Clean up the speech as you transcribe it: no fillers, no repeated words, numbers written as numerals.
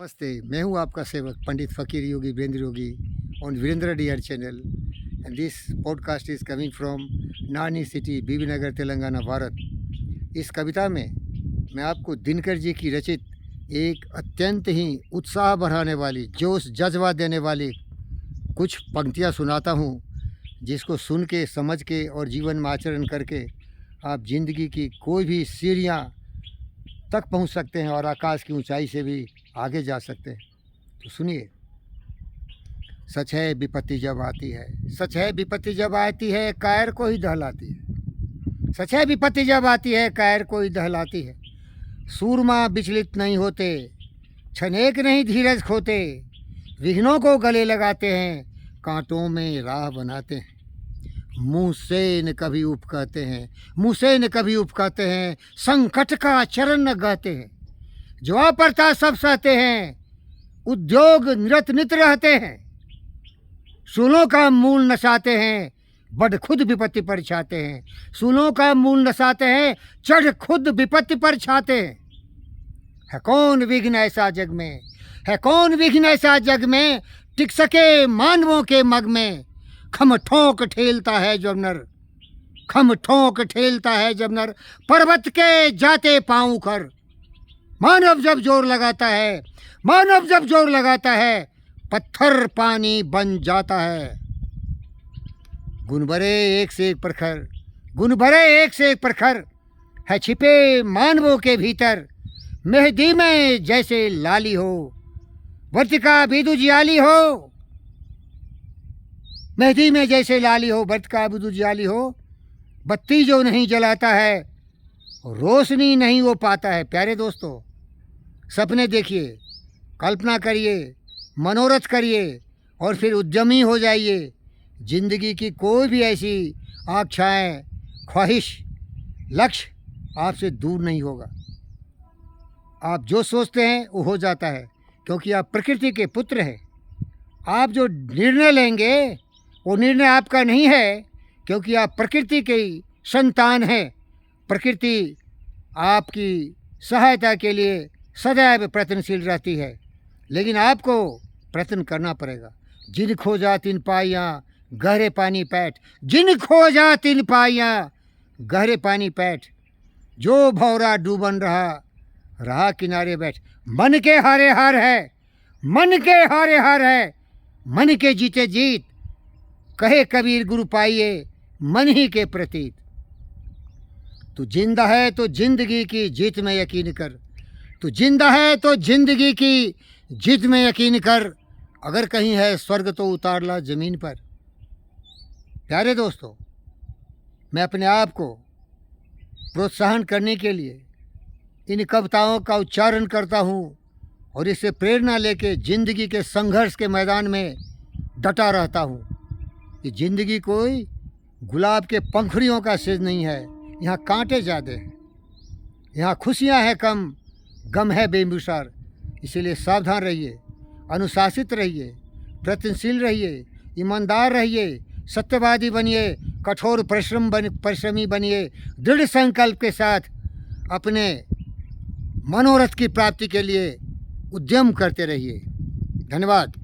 नमस्ते। मैं हूं आपका सेवक पंडित फ़कीर Yogi Virendra Yogi on Virendra DR channel and this podcast is coming from नानी सिटी बीबी नगर तेलंगाना भारत। इस कविता में मैं आपको दिनकर जी की रचित एक अत्यंत ही उत्साह बढ़ाने वाली, जोश जज्बा देने वाली कुछ पंक्तियां सुनाता हूं, जिसको सुन के, समझ के और जीवन में आचरण करके आप ज़िंदगी की कोई भी सीढ़ियां तक पहुंच सकते हैं और आकाश की ऊंचाई से भी आगे जा सकते हैं। तो सुनिए। सच है विपत्ति जब आती है, सच है विपत्ति जब आती है, कायर को ही दहलाती है। सच है विपत्ति जब आती है, कायर को ही दहलाती है। सूरमा विचलित नहीं होते, छनेक नहीं धीरज खोते, विघ्नों को गले लगाते हैं, कांटों में राह बनाते हैं। मुँह से न कभी उप कहते हैं, मुँह से न कभी उप कहते हैं, संकट का चरण न गाते हैं। जो अपरता सब सहते हैं, उद्योग निरत नित रहते हैं। सूलों का मूल नसाते हैं, बढ़ खुद विपत्ति पर छाते हैं। सूलों का मूल नसाते हैं, चढ़ खुद विपत्ति पर छाते हैं। है कौन विघ्न ऐसा जग में, है कौन विघ्न ऐसा जग में, टिक सके मानवों के मग में। खम ठोंक ठेलता है जब नर, खम ठोंक ठेलता है जब नर, पर्वत के जाते पाँव कर। मानव जब जोर लगाता है, मानव जब जोर लगाता है, पत्थर पानी बन जाता है। गुण भरे एक से एक प्रखर, गुण भरे एक से एक प्रखर, है छिपे मानवों के भीतर। मेहदी में जैसे लाली हो, वर्तिका भी उजियाली हो। मेहदी में जैसे लाली हो, वर्तिका भी उजियाली हो। बत्ती जो नहीं जलाता है, रोशनी नहीं वो पाता है। प्यारे दोस्तों, सपने देखिए, कल्पना करिए, मनोरथ करिए और फिर उद्यमी हो जाइए। ज़िंदगी की कोई भी ऐसी आकांक्षाएं, ख्वाहिश, लक्ष्य आपसे दूर नहीं होगा। आप जो सोचते हैं वो हो जाता है, क्योंकि आप प्रकृति के पुत्र हैं। आप जो निर्णय लेंगे वो निर्णय आपका नहीं है, क्योंकि आप प्रकृति के संतान हैं। प्रकृति आपकी सहायता के लिए सदैव प्रयत्नशील रहती है, लेकिन आपको प्रयत्न करना पड़ेगा। जिन खोजा तिन पाइयाँ गहरे पानी पैठ, जिन खोजा तिन पाइयाँ गहरे पानी पैठ। जो भौरा डूबन रहा, रहा किनारे बैठ। मन के हारे हार है, मन के हारे हार है, मन के जीते जीत। कहे कबीर गुरु पाइए मन ही के प्रतीत। तू जिंदा है तो जिंदगी की जीत में यकीन कर, तू जिंदा है तो जिंदगी की जीत में यकीन कर। अगर कहीं है स्वर्ग तो उतार ला ज़मीन पर। प्यारे दोस्तों, मैं अपने आप को प्रोत्साहन करने के लिए इन कविताओं का उच्चारण करता हूँ और इससे प्रेरणा लेके ज़िंदगी के संघर्ष के मैदान में डटा रहता हूँ कि ज़िंदगी कोई गुलाब के पंखुड़ियों का सेज नहीं है। यहाँ कांटे ज़्यादा हैं, यहाँ खुशियाँ हैं कम, गम है बेमिसार। इसीलिए सावधान रहिए, अनुशासित रहिए, प्रयत्नशील रहिए, ईमानदार रहिए, सत्यवादी बनिए, कठोर परिश्रमी बनिए। दृढ़ संकल्प के साथ अपने मनोरथ की प्राप्ति के लिए उद्यम करते रहिए। धन्यवाद।